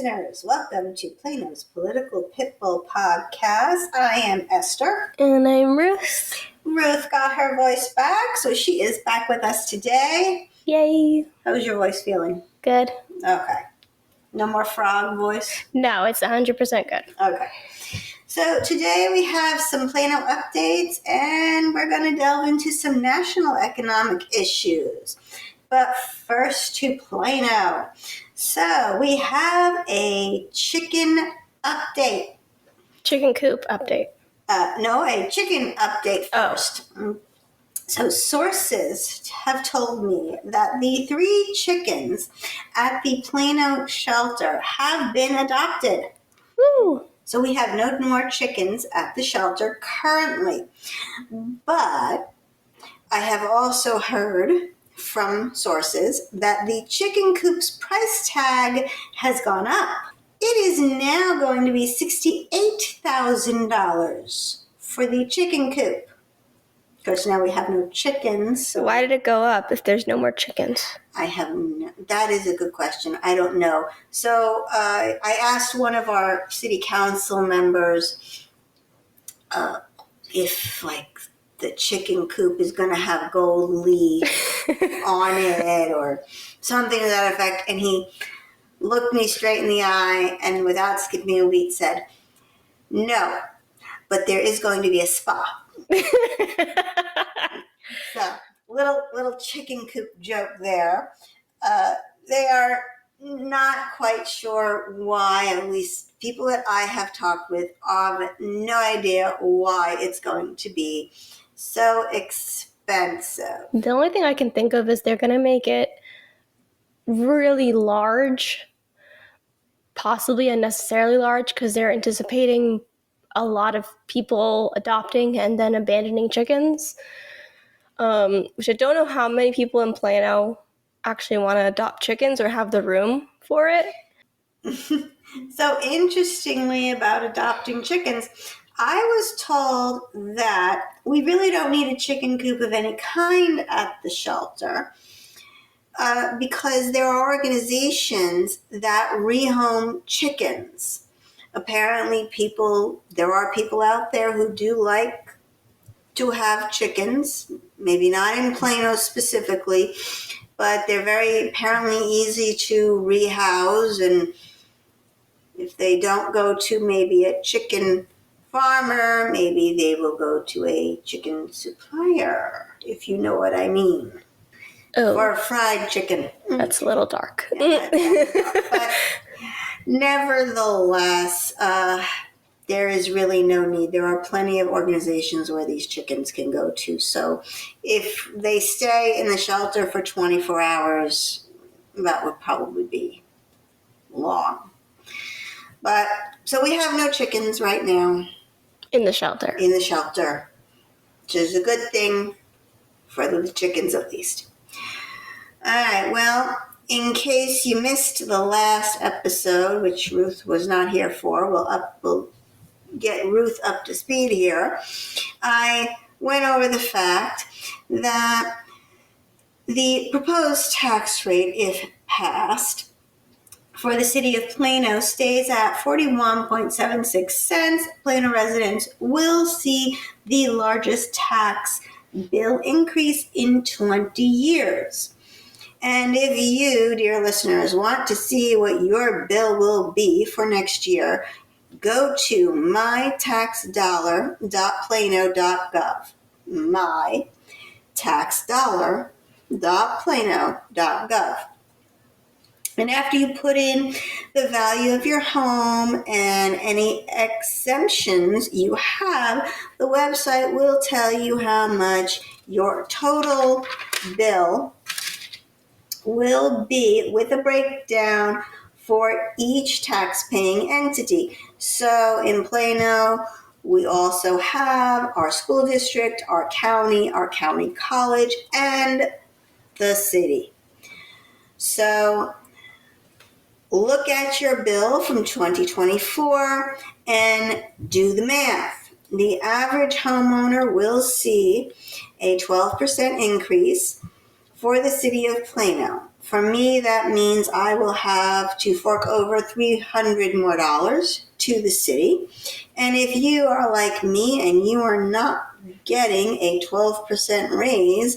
listeners. Welcome to Plano's Political Pitbull Podcast. I am Esther. And I'm Ruth. Ruth got her voice back, so she is back with us today. Yay. How's your voice feeling? Good. Okay. No more frog voice? No, it's 100% good. Okay. So today we have some Plano updates, and we're going to delve into some national economic issues. But first to Plano. So we have a chicken update. Chicken coop update. A chicken update first. Oh. So sources have told me that the 3 chickens at the Plano shelter have been adopted. Woo! So we have no more chickens at the shelter currently. But I have also heard from sources that the chicken coop's price tag has gone up. It is now going to be $68,000 for the chicken coop. Because now we have no chickens. So why did it go up if there's no more chickens? That is a good question. I don't know. So I asked one of our city council members if the chicken coop is going to have gold leaf on it or something to that effect. And he looked me straight in the eye and without skipping a beat said, no, but there is going to be a spa. So, little chicken coop joke there. They are not quite sure why, at least people that I have talked with have no idea why it's going to be so expensive. The only thing I can think of is they're going to make it really large, possibly unnecessarily large, because they're anticipating a lot of people adopting and then abandoning chickens, which I don't know how many people in Plano actually want to adopt chickens or have the room for it. So interestingly about adopting chickens, I was told that we really don't need a chicken coop of any kind at the shelter because there are organizations that rehome chickens. Apparently there are people out there who do like to have chickens, maybe not in Plano specifically, but they're very apparently easy to rehouse, and if they don't go to maybe a chicken farmer, maybe they will go to a chicken supplier, if you know what I mean. Oh. For fried chicken. That's a little dark. But nevertheless, there is really no need. There are plenty of organizations where these chickens can go to. So if they stay in the shelter for 24 hours, that would probably be long. But so we have no chickens right now. In the shelter. Which is a good thing for the chickens at least. All right, well, in case you missed the last episode, which Ruth was not here for, we'll get Ruth up to speed here. I went over the fact that the proposed tax rate, if passed, for the city of Plano stays at 41.76 cents. Plano residents will see the largest tax bill increase in 20 years. And if you, dear listeners, want to see what your bill will be for next year, go to mytaxdollar.plano.gov. mytaxdollar.plano.gov. And after you put in the value of your home and any exemptions you have, the website will tell you how much your total bill will be with a breakdown for each tax-paying entity. So in Plano, we also have our school district, our county college, and the city. So look at your bill from 2024 and do the math. The average homeowner will see a 12% increase for the city of Plano. For me, that means I will have to fork over $300 more to the city. And if you are like me and you are not getting a 12% raise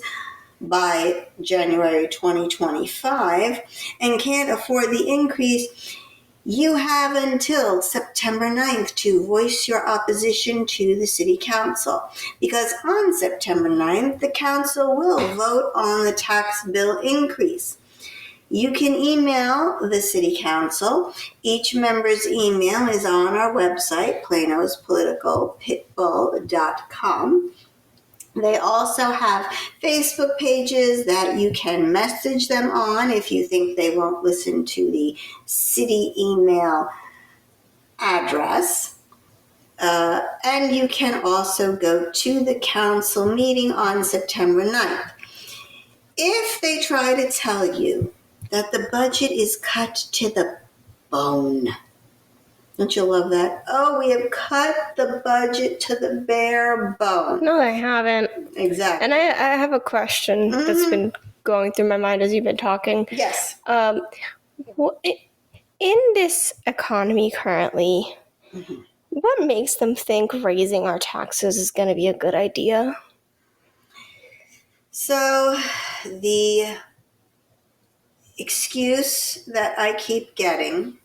by January 2025 and can't afford the increase, you have until September 9th to voice your opposition to the City Council, because on September 9th, the Council will vote on the tax bill increase. You can email the City Council. Each member's email is on our website, planospoliticalpitbull.com. They also have Facebook pages that you can message them on if you think they won't listen to the city email address. And you can also go to the council meeting on September 9th. If they try to tell you that the budget is cut to the bone, don't you love that? Oh, we have cut the budget to the bare bone. No, I haven't. Exactly. And I have a question that's been going through my mind as you've been talking. Yes. In this economy currently, what makes them think raising our taxes is going to be a good idea? So the excuse that I keep getting,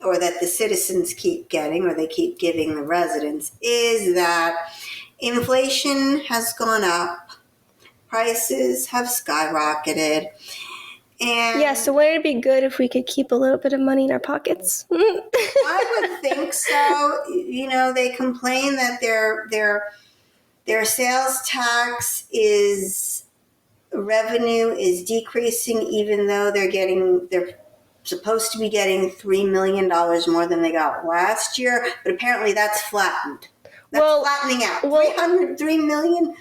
or that the citizens keep getting, or they keep giving the residents, is that inflation has gone up, prices have skyrocketed, and Yeah, so wouldn't it be good if we could keep a little bit of money in our pockets? I would think so. You know, they complain that their sales tax revenue is decreasing, even though they're supposed to be getting $3 million more than they got last year, but apparently that's flattened. That's flattening out. $3 million,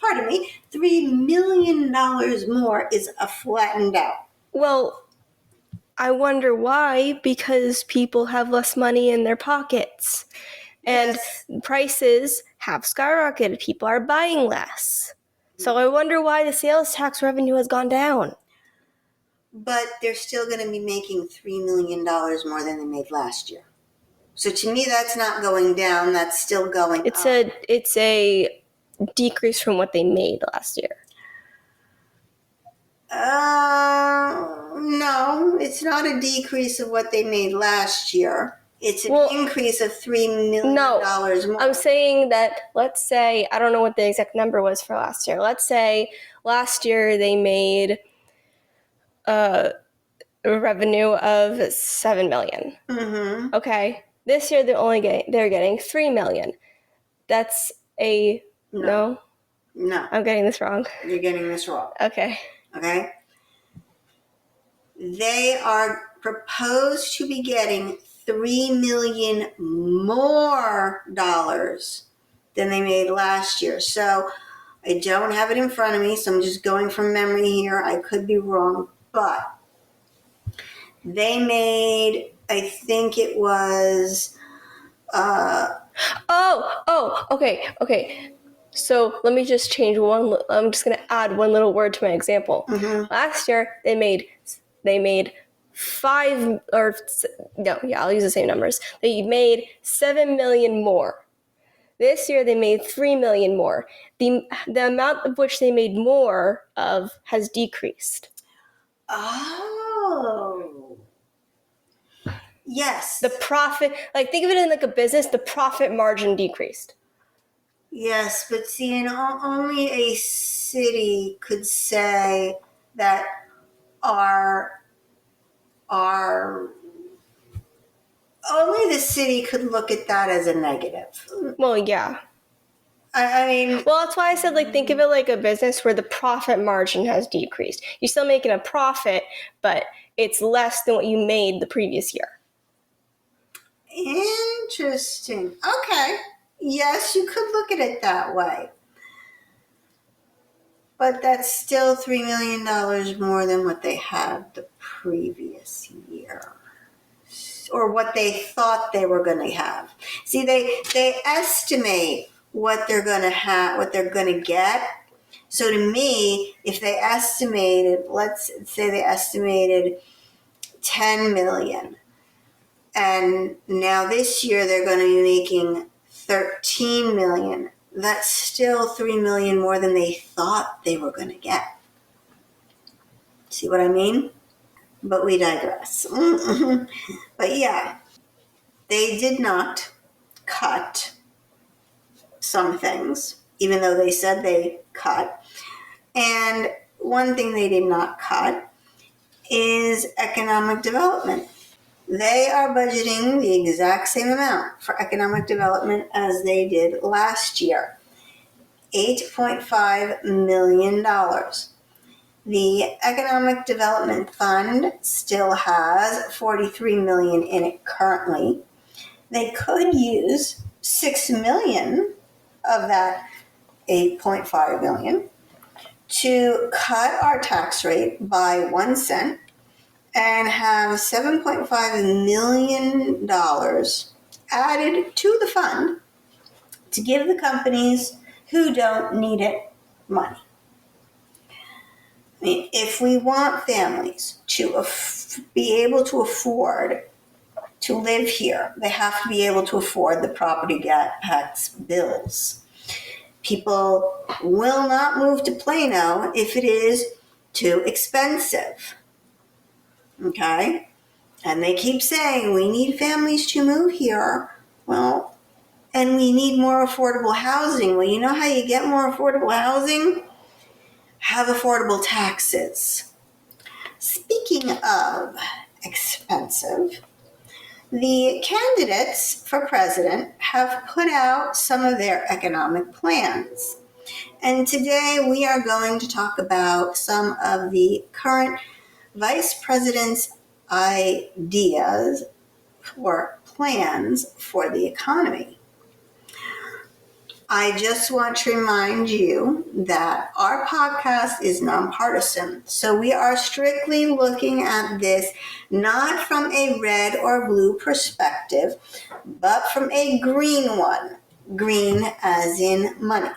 pardon me, $3 million more is a flattened out. Well, I wonder why, because people have less money in their pockets. And prices have skyrocketed. People are buying less. So I wonder why the sales tax revenue has gone down. But they're still going to be making $3 million more than they made last year. So to me, that's not going down. That's still going up. It's a decrease from what they made last year. No, it's not a decrease of what they made last year. It's an increase of $3 million more. I'm saying that, let's say, I don't know what the exact number was for last year. Let's say last year they made a revenue of $7 million. Mm-hmm. Okay. This year they're getting $3 million. That's a no. No. I'm getting this wrong. You're getting this wrong. Okay. They are proposed to be getting $3 million more than they made last year. So I don't have it in front of me, so I'm just going from memory here. I could be wrong, but they made, I think it was Okay. So let me just change one. I'm just going to add one little word to my example. Mm-hmm. Last year they made I'll use the same numbers. They made $7 million more. This year they made $3 million more. The amount of which they made more of has decreased. Oh. Yes. The profit, think of it in like a business, the profit margin decreased. Yes, but see, only a city could say that only the city could look at that as a negative. Well, yeah. I mean... Well, that's why I said, think of it like a business where the profit margin has decreased. You're still making a profit, but it's less than what you made the previous year. Interesting. Okay. Yes, you could look at it that way. But that's still $3 million more than what they had the previous year. Or what they thought they were going to have. See, they estimate what they're going to have, what they're going to get, So to me, if they estimated, let's say they estimated 10 million, and now this year they're going to be making 13 million, that's still 3 million more than they thought they were going to get. See what I mean? But we digress. But yeah, they did not cut some things, even though they said they cut. And one thing they did not cut is economic development. They are budgeting the exact same amount for economic development as they did last year, $8.5 million. The Economic Development Fund still has $43 million in it currently. They could use $6 million of that $8.5 million to cut our tax rate by 1 cent and have $7.5 million added to the fund to give the companies who don't need it money. I mean, if we want families to be able to afford to live here, they have to be able to afford the property tax bills. People will not move to Plano if it is too expensive. Okay? And they keep saying, we need families to move here. Well, and we need more affordable housing. Well, you know how you get more affordable housing? Have affordable taxes. Speaking of expensive, the candidates for president have put out some of their economic plans. And today we are going to talk about some of the current vice president's ideas or plans for the economy. I just want to remind you that our podcast is nonpartisan. So we are strictly looking at this not from a red or blue perspective, but from a green one. Green as in money.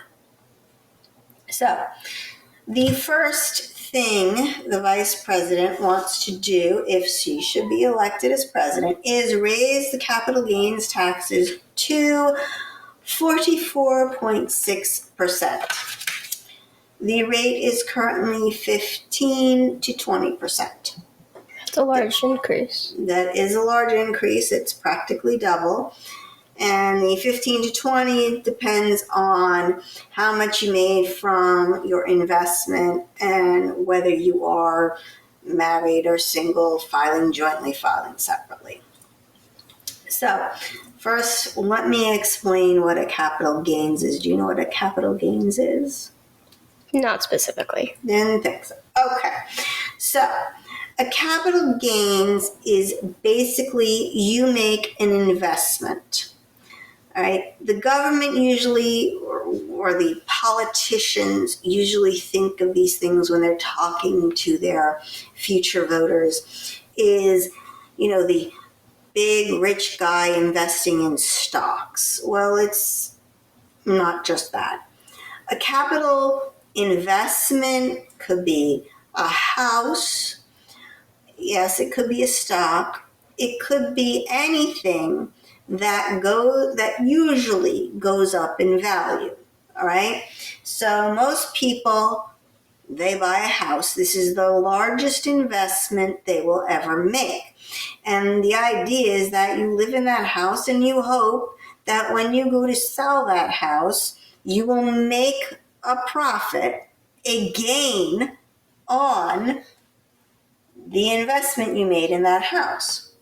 So the first thing the vice president wants to do if she should be elected as president is raise the capital gains taxes to 44.6%. The rate is currently 15 to 20%. That's a large increase. That is a large increase. It's practically double. And the 15 to 20 depends on how much you made from your investment and whether you are married or single, filing jointly, filing separately. So, first, let me explain what a capital gains is. Do you know what a capital gains is? Not specifically. Didn't think so. Okay. So, a capital gains is basically you make an investment. All right. The government usually, or the politicians usually think of these things when they're talking to their future voters is, the big rich guy investing in stocks. Well, it's not just that. A capital investment could be a house. Yes, it could be a stock. It could be anything that usually goes up in value. All right. So most people, they buy a house. This is the largest investment they will ever make. And the idea is that you live in that house and you hope that when you go to sell that house, you will make a profit, a gain on the investment you made in that house.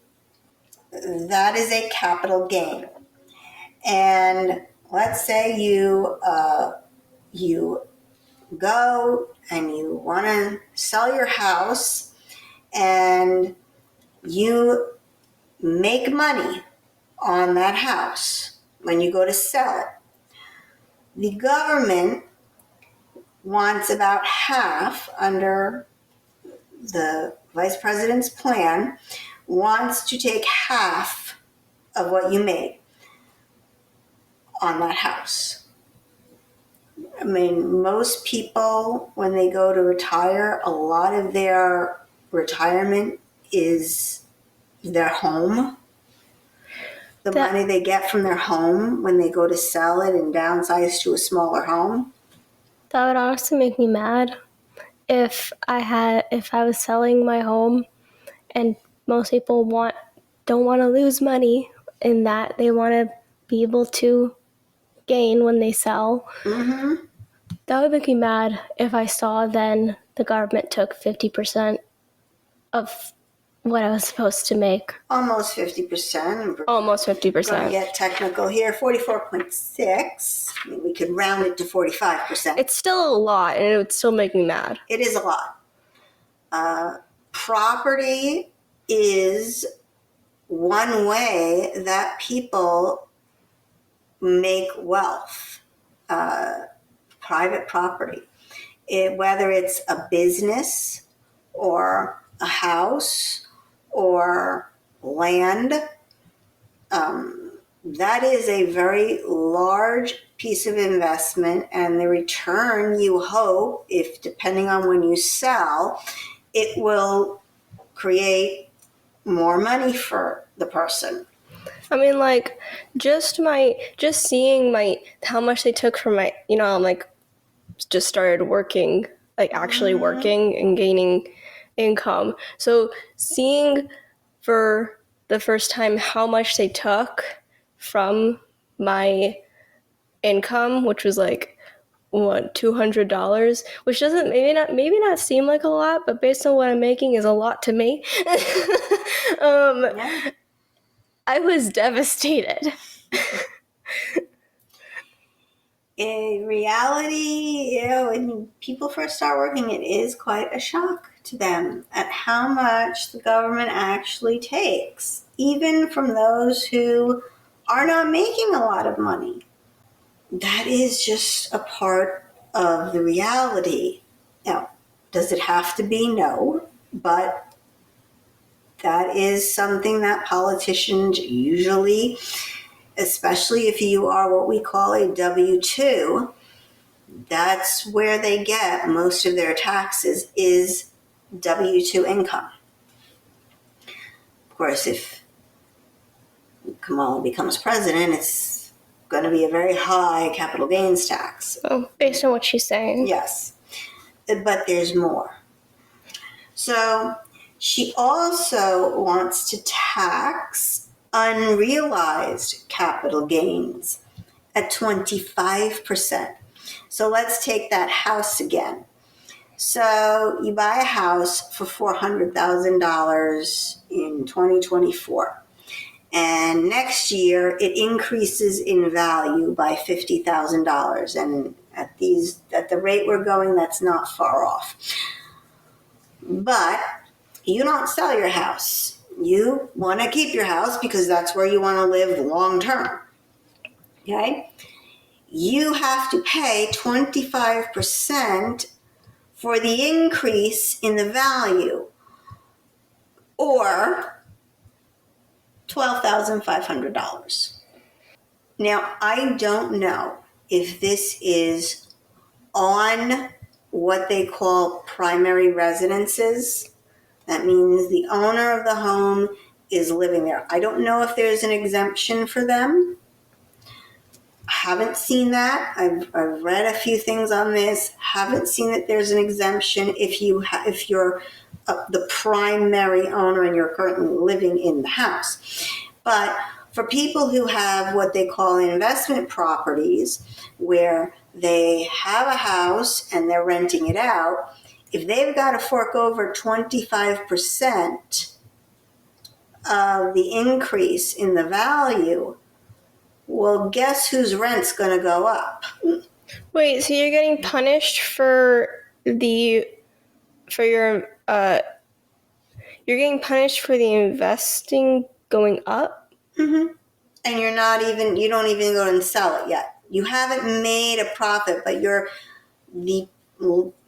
That is a capital gain. And let's say you go and you want to sell your house and you make money on that house when you go to sell it. The government wants about half, under the vice president's plan, wants to take half of what you made on that house. I mean, most people, when they go to retire, a lot of their retirement is their home. The That money they get from their home when they go to sell it and downsize to a smaller home. that would honestly make me mad if I was selling my home, and most people don't want to lose money in that they want to be able to gain when they sell. Mm-hmm. That would make me mad if I saw then the government took 50% of what I was supposed to make. Almost 50%. Almost Going to 50%. get technical here. 44.6. I mean, we could round it to 45%. It's still a lot, and it would still make me mad. It is a lot. Property is one way that people make wealth. Private property. Whether it's a business or a house or land, that is a very large piece of investment, and the return you hope, if depending on when you sell, it will create more money for the person. I mean, like, just seeing how much they took from my, I'm like, just started working, like actually working and gaining income. So seeing for the first time how much they took from my income, which was like $200, which doesn't maybe not seem like a lot, but based on what I'm making is a lot to me. Yeah. I was devastated. In reality, when people first start working, it is quite a shock to them at how much the government actually takes, even from those who are not making a lot of money. That is just a part of the reality. Now, does it have to be? No, but that is something that politicians usually, especially if you are what we call a W-2, that's where they get most of their taxes is W-2 income. Of course, if Kamala becomes president, it's going to be a very high capital gains tax. Oh, based on what she's saying. Yes, but there's more. So she also wants to tax unrealized capital gains at 25%. So let's take that house again. So you buy a house for $400,000 in 2024. And next year it increases in value by $50,000. And at the rate we're going, that's not far off. But you don't sell your house. You want to keep your house because that's where you want to live long term. Okay? You have to pay 25% for the increase in the value, or $12,500. Now, I don't know if this is on what they call primary residences. That means the owner of the home is living there. I don't know if there's an exemption for them. I haven't seen that. I've read a few things on this. Haven't seen that there's an exemption if you're the primary owner and you're currently living in the house. But for people who have what they call investment properties, where they have a house and they're renting it out, if they've got to fork over 25% of the increase in the value, well, guess whose rent's going to go up? Wait, so you're getting punished for your you're getting punished for the investing going up? Mm-hmm. And you don't even go and sell it yet. You haven't made a profit, but the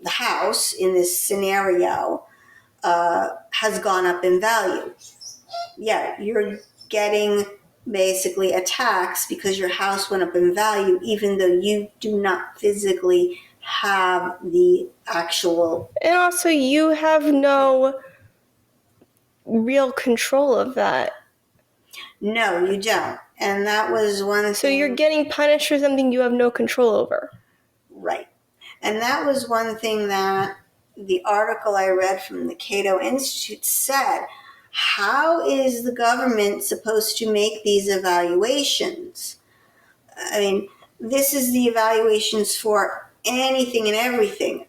house in this scenario has gone up in value. Yeah, you're getting basically a tax because your house went up in value, even though you do not physically have the actual. And also, you have no real control of that. No, you don't. And that was one thing. So you're getting punished for something you have no control over. Right. And that was one thing that the article I read from the Cato Institute said. How is the government supposed to make these evaluations? I mean, this is the evaluations for anything and everything.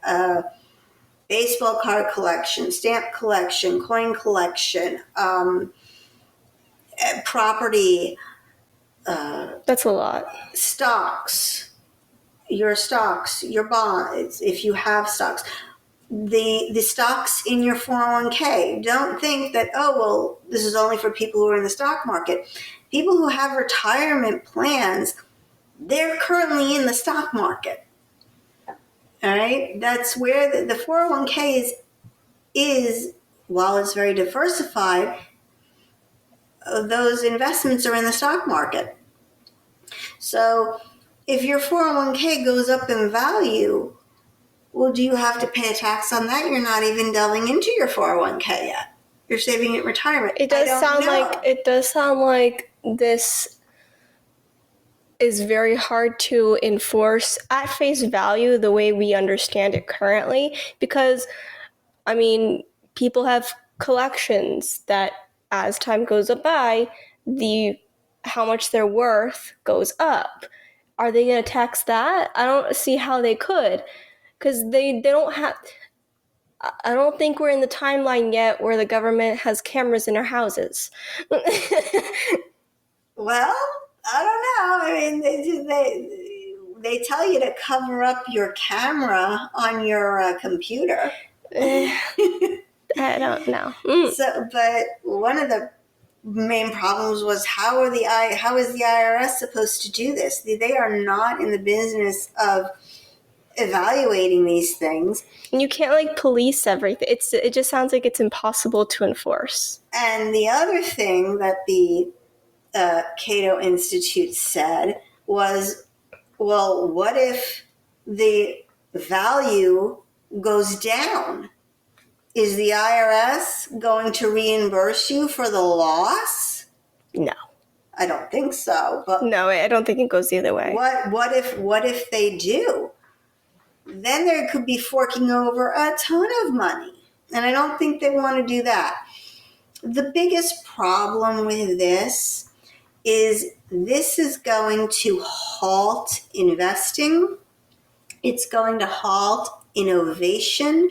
Baseball card collection, stamp collection, coin collection, property. That's a lot. Stocks, your bonds, if you have stocks. The stocks in your 401k. Don't think that, oh, well, this is only for people who are in the stock market. People who have retirement plans, they're currently in the stock market. All right? That's where the 401k is, while it's very diversified, those investments are in the stock market. So if your 401k goes up in value, well, do you have to pay a tax on that? You're not even delving into your 401k yet. You're saving it in retirement. It does sound like this is very hard to enforce at face value the way we understand it currently, because, I mean, people have collections that as time goes by, how much they're worth goes up. Are they going to tax that? I don't see how they could, because they don't have. I don't think we're in the timeline yet where the government has cameras in our houses. Well, I don't know. I mean, they tell you to cover up your camera on your computer. I don't know. So, but one of the main problems was how is the IRS supposed to do this? They are not in the business of evaluating these things. And you can't police everything. It just sounds like it's impossible to enforce. And the other thing that the Cato Institute said was, well, what if the value goes down? Is the IRS going to reimburse you for the loss? No. I don't think so. But no, I don't think it goes the other way. What if they do? Then there could be forking over a ton of money. And I don't think they want to do that. The biggest problem with this is going to halt investing. It's going to halt innovation,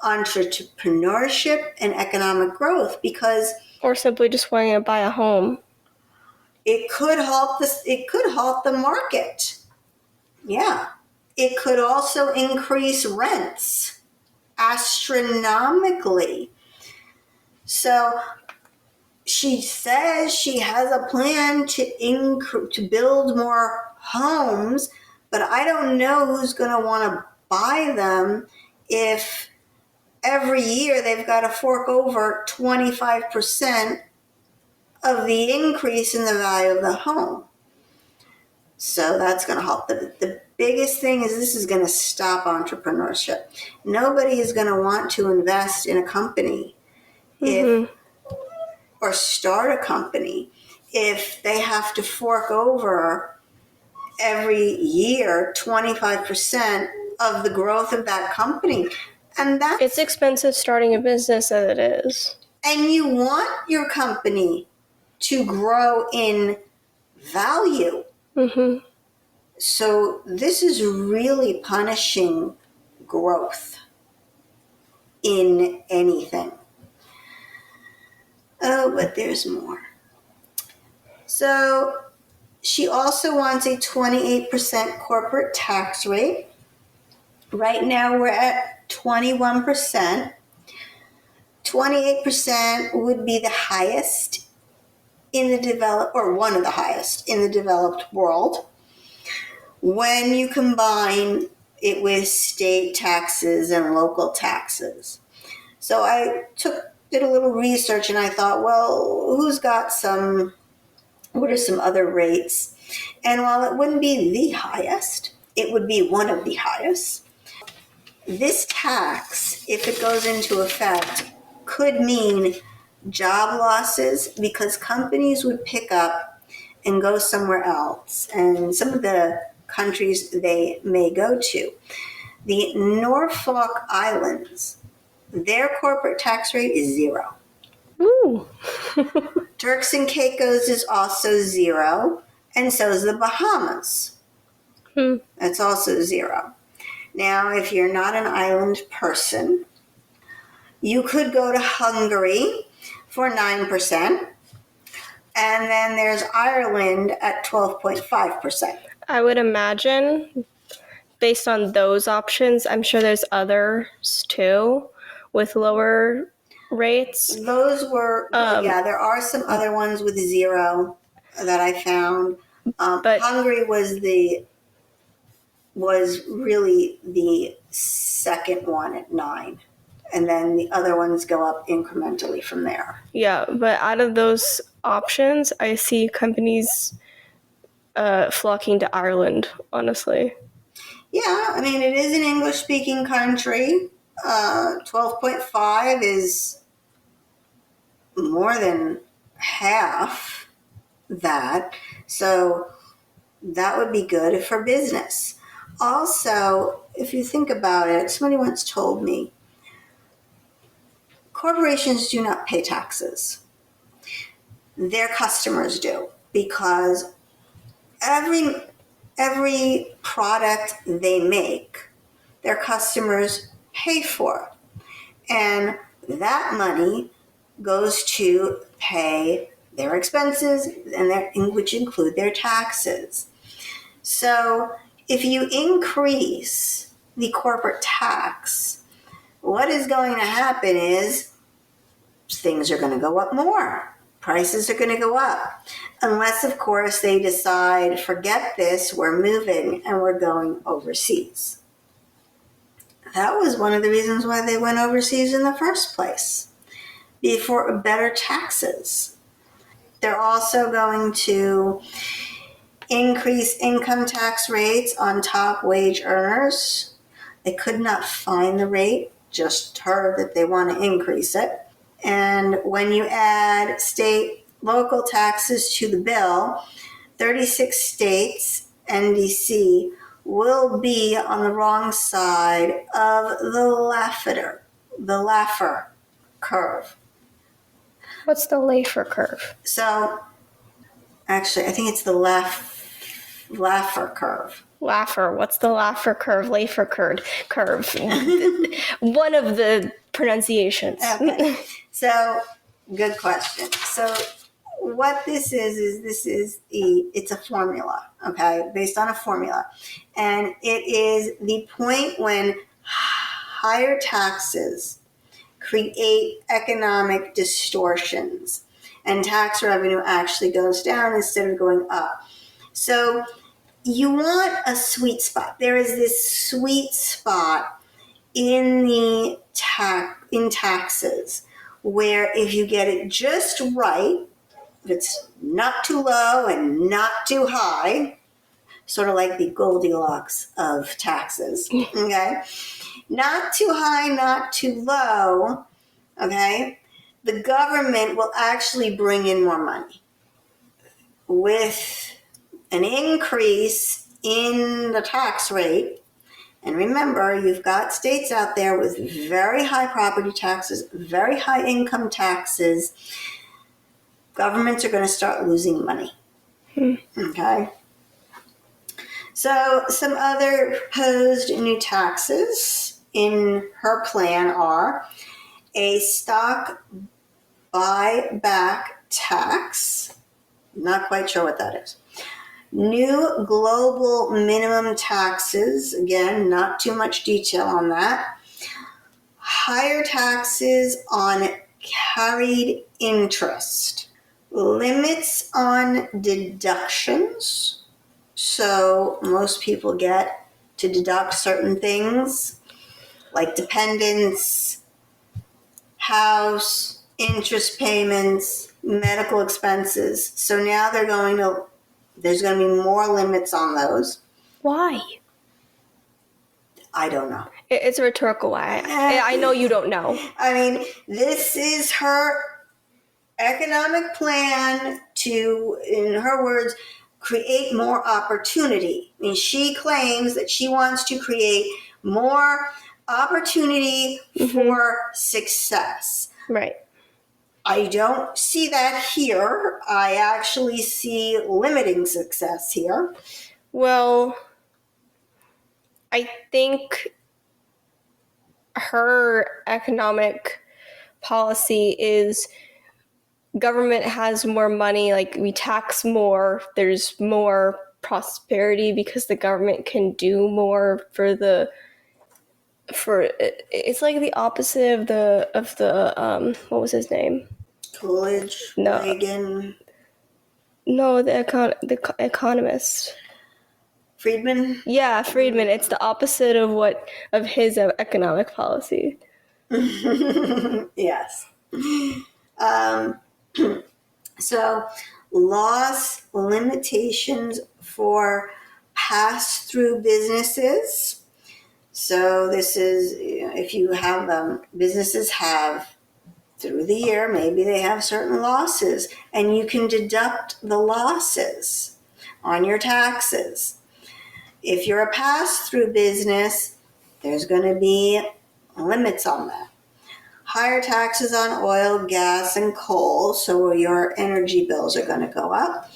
entrepreneurship, and economic growth, because or simply just wanting to buy a home. It could halt the market. Yeah. It could also increase rents astronomically. So she says she has a plan to build more homes, but I don't know who's going to want to buy them if every year they've got to fork over 25% of the increase in the value of the home. So that's going to help. The biggest thing is this is going to stop entrepreneurship. Nobody is going to want to invest in a company or start a company if they have to fork over every year 25% of the growth of that company. And it's expensive starting a business as it is. And you want your company to grow in value. Mm-hmm. So this is really punishing growth in anything. Oh, but there's more. So she also wants a 28% corporate tax rate. Right now we're at 21%. 28% would be the highest in the developed, or one of the highest in the developed world, when you combine it with state taxes and local taxes. So I did a little research and I thought, well, who's got some what are some other rates? And while it wouldn't be the highest, it would be one of the highest. This tax, if it goes into effect, could mean job losses because companies would pick up and go somewhere else. And some of the countries they may go to. The Norfolk Islands, their corporate tax rate is 0. Ooh. Turks and Caicos is also 0, and so is the Bahamas. That's also 0. Now, if you're not an island person, you could go to Hungary for 9%, and then there's Ireland at 12.5%. I would imagine, based on those options, I'm sure there's others too with lower rates. Those were, there are some other ones with 0 that I found. But Hungary was really the second one at 9. And then the other ones go up incrementally from there. yeah, but out of those options, I see companies flocking to Ireland, honestly. Yeah, I mean, it is an English-speaking country. 12.5 is more than half that. So that would be good for business. Also, if you think about it, somebody once told me, corporations do not pay taxes. Their customers do, because every product they make, their customers pay for. And that money goes to pay their expenses, which include their taxes. So if you increase the corporate tax, what is going to happen is things are going to go up more. Prices are going to go up. Unless, of course, they decide, forget this, we're moving and we're going overseas. That was one of the reasons why they went overseas in the first place, for better taxes. They're also going to increase income tax rates on top wage earners. They could not find the rate, just heard that they want to increase it. And when you add state, local taxes to the bill, 36 states and DC will be on the wrong side of the Laffer curve. What's the Laffer curve? So, actually, I think it's the Laffer curve. Laffer. What's the Laffer curve? Laffer curve. One of the pronunciations. Okay. So, good question. So, what this is it's a formula, okay, based on a formula. And it is the point when higher taxes create economic distortions and tax revenue actually goes down instead of going up. So you want a sweet spot. There is this sweet spot in the taxes where if you get it just right, if it's not too low and not too high, sort of like the Goldilocks of taxes, okay? Not too high, not too low, okay? The government will actually bring in more money. With an increase in the tax rate, and remember, you've got states out there with very high property taxes, very high income taxes. Governments are going to start losing money. Okay? So some other proposed new taxes in her plan are a stock buyback tax. Not quite sure what that is. New global minimum taxes. Again, not too much detail on that. Higher taxes on carried interest. Limits on deductions. So most people get to deduct certain things like dependents, house, interest payments, medical expenses. So now there's going to be more limits on those. Why? I don't know. It's a rhetorical why. I know you don't know. I mean, this is her economic plan to, in her words, create more opportunity. I mean, she claims that she wants to create more opportunity for success. Right. I don't see that here. I actually see limiting success here. Well, I think her economic policy is government has more money, like we tax more, there's more prosperity because the government can do more it's like the opposite of the what was his name? Coolidge, No. Reagan, No, the economist. Friedman. Yeah, Friedman. It's the opposite of his economic policy. Yes. So, loss limitations for pass-through businesses. So this is, if you have businesses have through the year, maybe they have certain losses, and you can deduct the losses on your taxes. If you're a pass-through business, there's going to be limits on that. Higher taxes on oil, gas, and coal, so your energy bills are going to go up.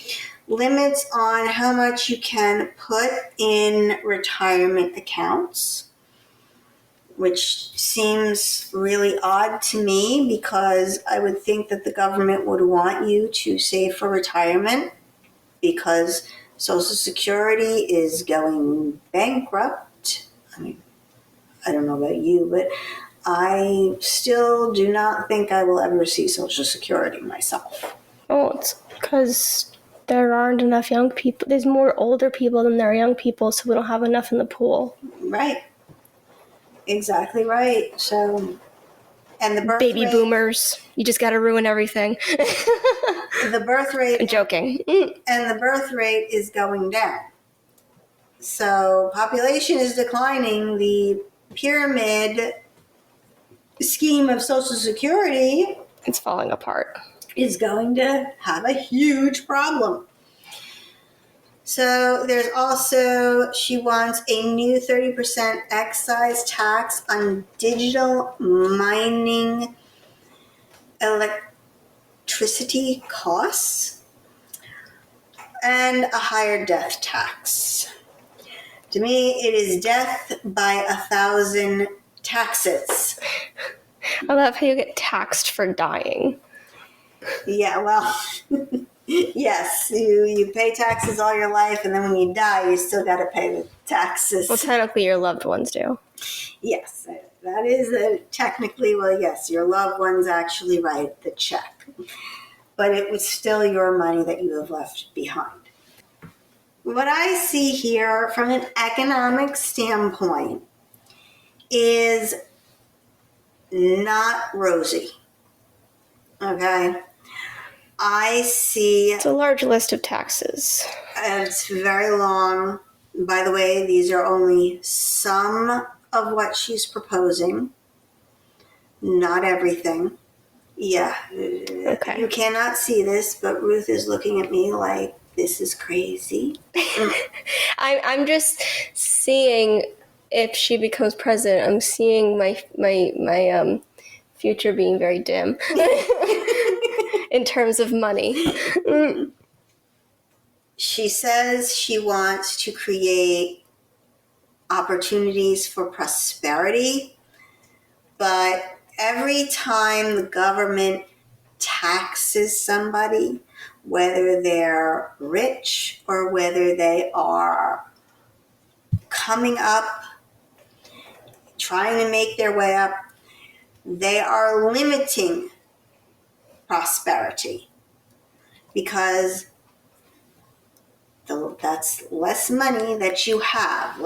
Limits on how much you can put in retirement accounts, which seems really odd to me because I would think that the government would want you to save for retirement because Social Security is going bankrupt. I mean, I don't know about you, but I still do not think I will ever see Social Security myself. Oh, it's because there aren't enough young people. There's more older people than there are young people, so we don't have enough in the pool. Right. Exactly right. So, and the birth Baby rate, boomers. You just got to ruin everything. the birth rate, I'm joking. and the birth rate is going down. So population is declining. The pyramid scheme of Social Security It's falling apart. is going to have a huge problem. So there's also, she wants a new 30% excise tax on digital mining electricity costs and a higher death tax. To me, it is death by 1,000 taxes. I love how you get taxed for dying. Yeah, well, yes, you pay taxes all your life, and then when you die, you still got to pay the taxes. Well, technically, your loved ones do. Yes, that is technically, well, yes, your loved ones actually write the check. But it was still your money that you have left behind. What I see here from an economic standpoint is not rosy. Okay? I see... It's a large list of taxes. It's very long. By the way, these are only some of what she's proposing. Not everything. Yeah. Okay. You cannot see this, but Ruth is looking at me like, this is crazy. I'm just seeing if she becomes president. I'm seeing my future being very dim in terms of money. She says she wants to create opportunities for prosperity, but every time the government taxes somebody, whether they're rich or whether they are coming up, trying to make their way up, they are limiting prosperity because that's less money that you have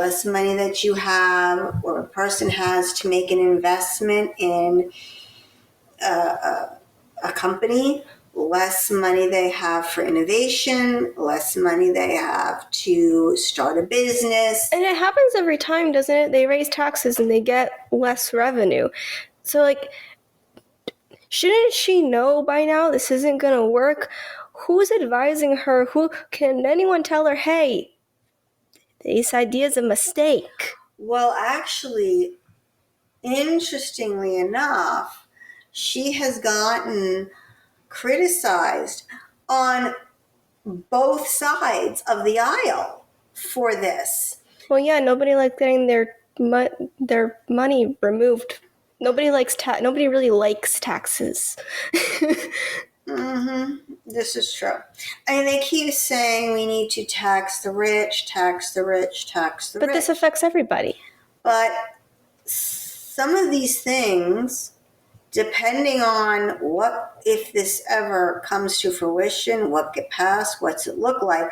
or a person has to make an investment in a company. less money they have for innovation, less money they have to start a business. And it happens every time, doesn't it? They raise taxes and they get less revenue. So, like, shouldn't she know by now this isn't going to work? Who's advising her? Who can anyone tell her, hey, this idea is a mistake? Well, actually, interestingly enough, she has gotten criticized on both sides of the aisle for this. Well, yeah, nobody likes getting their money removed. Nobody really likes taxes. This is true. I mean, they keep saying we need to tax the rich, tax the rich, tax the rich. But this affects everybody. But some of these things, depending on what, if this ever comes to fruition, what get passed, what's it look like,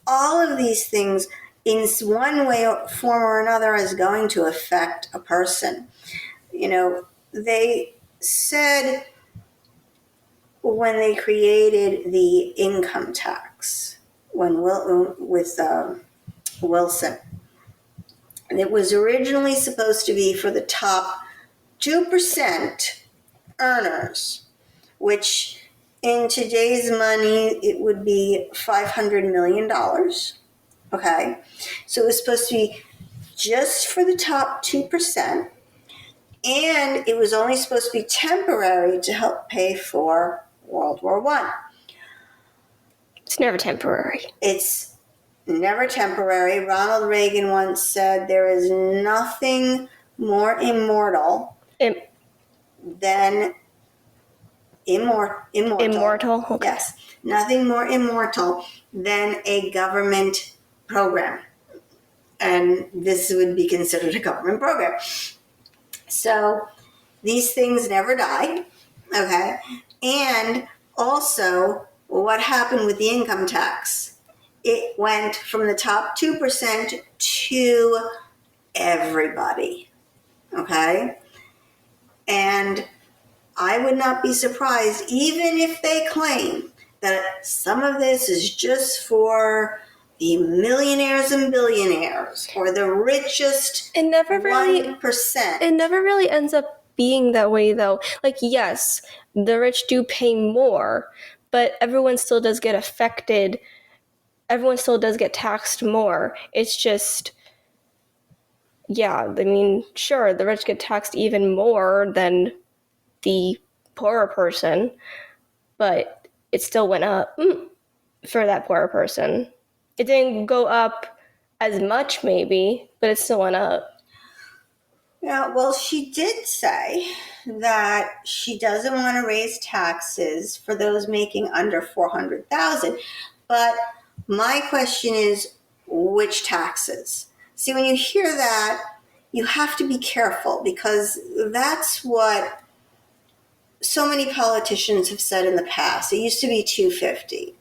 all of these things in one way, form or another is going to affect a person. You know, they said when they created the income tax, with Wilson, and it was originally supposed to be for the top 2% earners, which in today's money, it would be $500 million. Okay. So it was supposed to be just for the top 2%. And it was only supposed to be temporary to help pay for World War I. It's never temporary. It's never temporary. Ronald Reagan once said there is nothing more immortal than immortal. Okay. Yes, nothing more immortal than a government program. And this would be considered a government program. So these things never die, okay? And also, what happened with the income tax? It went from the top 2% to everybody, okay? And I would not be surprised, even if they claim that some of this is just for the millionaires and billionaires or the richest 1%. It never really ends up being that way, though. Like, yes, the rich do pay more, but everyone still does get affected. Everyone still does get taxed more. It's just, yeah, I mean, sure, the rich get taxed even more than the poorer person, but it still went up for that poorer person. It didn't go up as much, maybe, but it still went up. Yeah, well, she did say that she doesn't want to raise taxes for those making under $400,000. But my question is, which taxes? See, when you hear that, you have to be careful, because that's what so many politicians have said in the past. It used to be $250.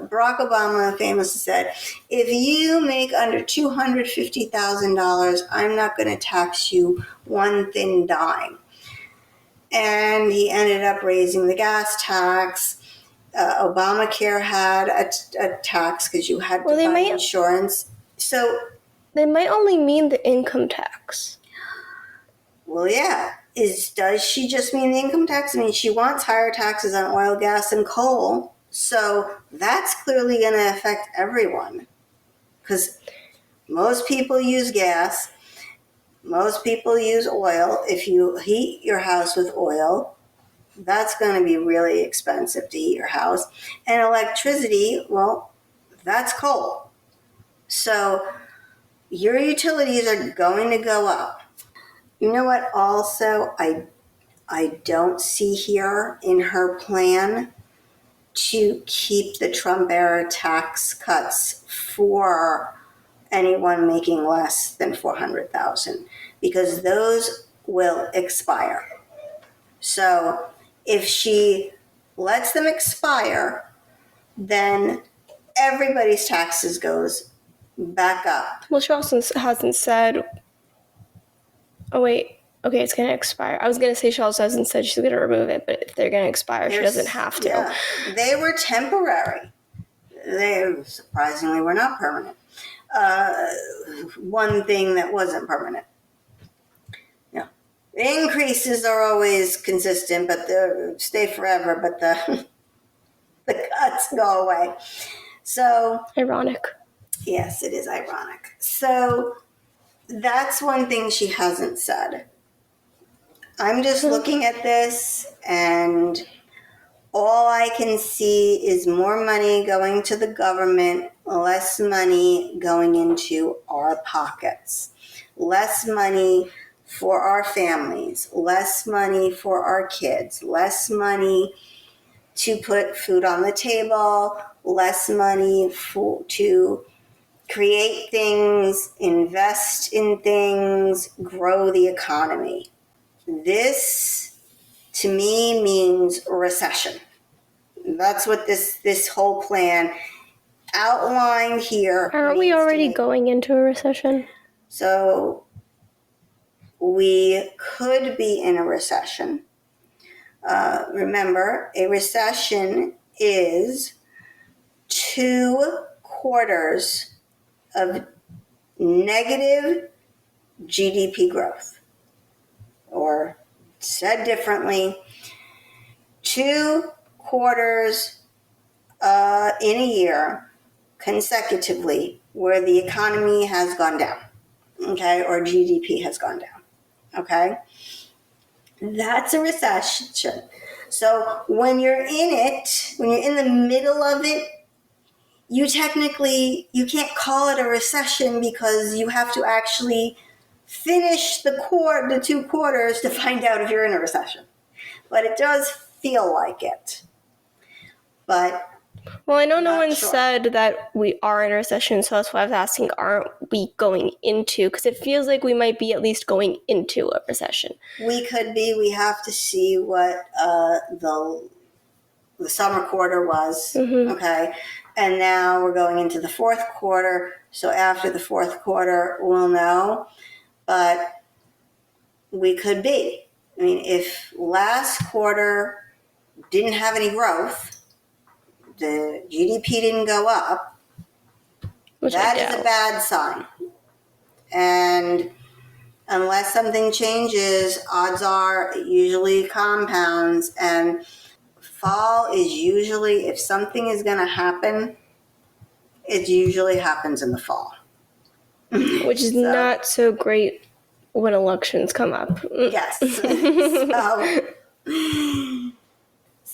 Barack Obama famously said, if you make under $250,000, I'm not going to tax you one thin dime. And he ended up raising the gas tax. Obamacare had a tax because you had to buy insurance. So they might only mean the income tax. Well, yeah. Does she just mean the income tax? I mean, she wants higher taxes on oil, gas, and coal. So that's clearly going to affect everyone, because most people use gas. Most people use oil. If you heat your house with oil, that's going to be really expensive to heat your house. And electricity, well, that's coal. So your utilities are going to go up. You know what also I don't see here in her plan? To keep the Trump-era tax cuts for anyone making less than $400,000, because those will expire. So if she lets them expire, then everybody's taxes goes back up. Well, she also hasn't said. Oh wait, Okay, it's going to expire. I was going to say she also hasn't said she's going to remove it, but if they're going to expire, she doesn't have to. Yeah, they were temporary. They surprisingly were not permanent. One thing that wasn't permanent. Yeah, the increases are always consistent, but they stay forever. But the cuts go away. So ironic. Yes, it is ironic. So that's one thing she hasn't said. I'm just looking at this, and all I can see is more money going to the government, less money going into our pockets, less money for our families, less money for our kids, less money to put food on the table, less money to create things, invest in things, grow the economy. This, to me, means recession. That's what this whole plan outlined here. Aren't we already going into a recession? So we could be in a recession. Remember, a recession is 2 quarters of negative GDP growth. Or said differently, 2 quarters in a year consecutively where the economy has gone down, okay, or GDP has gone down, okay? That's a recession. So when you're in it, when you're in the middle of it, you can't call it a recession because you have to actually finish the 2 quarters to find out if you're in a recession. But it does feel like it. But well, I know no one said that we are in a recession, so that's why I was asking, aren't we going into? Because it feels like we might be at least going into a recession. We could be. We have to see what the summer quarter was, okay? And now we're going into the 4th quarter, so after the 4th quarter, we'll know. But we could be. I mean, if last quarter didn't have any growth, the GDP didn't go up, that is a bad sign. And unless something changes, odds are it usually compounds. And fall is usually, if something is going to happen, it usually happens in the fall. Which is not so great when elections come up. Yes. So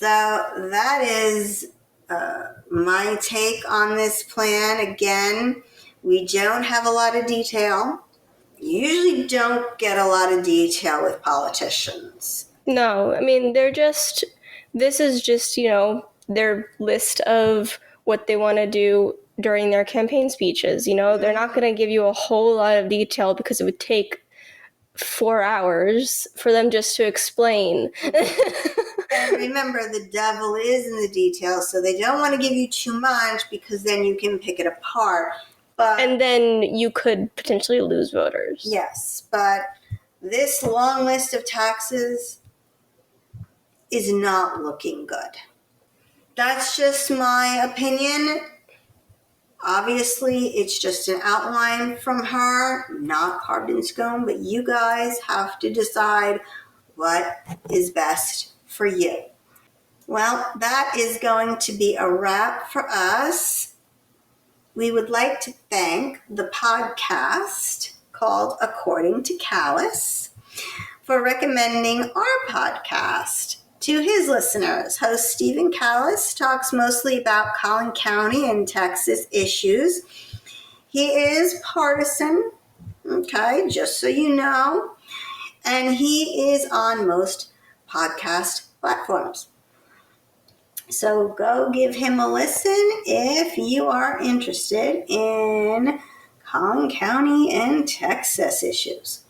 that is my take on this plan. Again, we don't have a lot of detail. You usually don't get a lot of detail with politicians. No, I mean, this is just, their list of what they want to do during their campaign speeches. They're not going to give you a whole lot of detail because it would take 4 hours for them just to explain. And remember, the devil is in the details, so they don't want to give you too much because then you can pick it apart. And then you could potentially lose voters. Yes, but this long list of taxes is not looking good. That's just my opinion. Obviously, it's just an outline from her, not carved in stone, but you guys have to decide what is best for you. Well, that is going to be a wrap for us. We would like to thank the podcast called According to Callis for recommending our podcast to his listeners. Host Stephen Callis talks mostly about Collin County and Texas issues. He is partisan, okay, just so you know, and he is on most podcast platforms. So go give him a listen if you are interested in Collin County and Texas issues.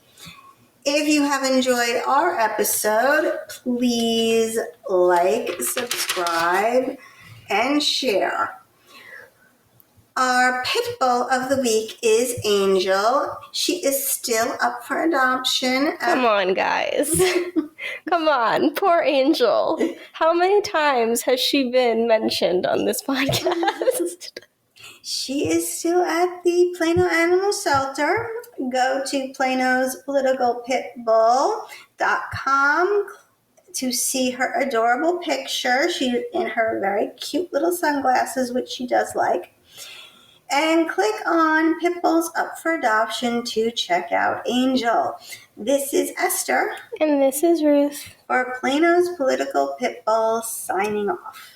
If you have enjoyed our episode, please like, subscribe, and share. Our pit bull of the week is Angel. She is still up for adoption. Come on, guys. Come on, poor Angel. How many times has she been mentioned on this podcast? She is still at the Plano Animal Shelter. Go to planospoliticalpitbull.com to see her adorable picture. She's in her very cute little sunglasses, which she does like. And click on Pitbulls Up for Adoption to check out Angel. This is Esther. And this is Ruth. For Plano's Political Pitbull signing off.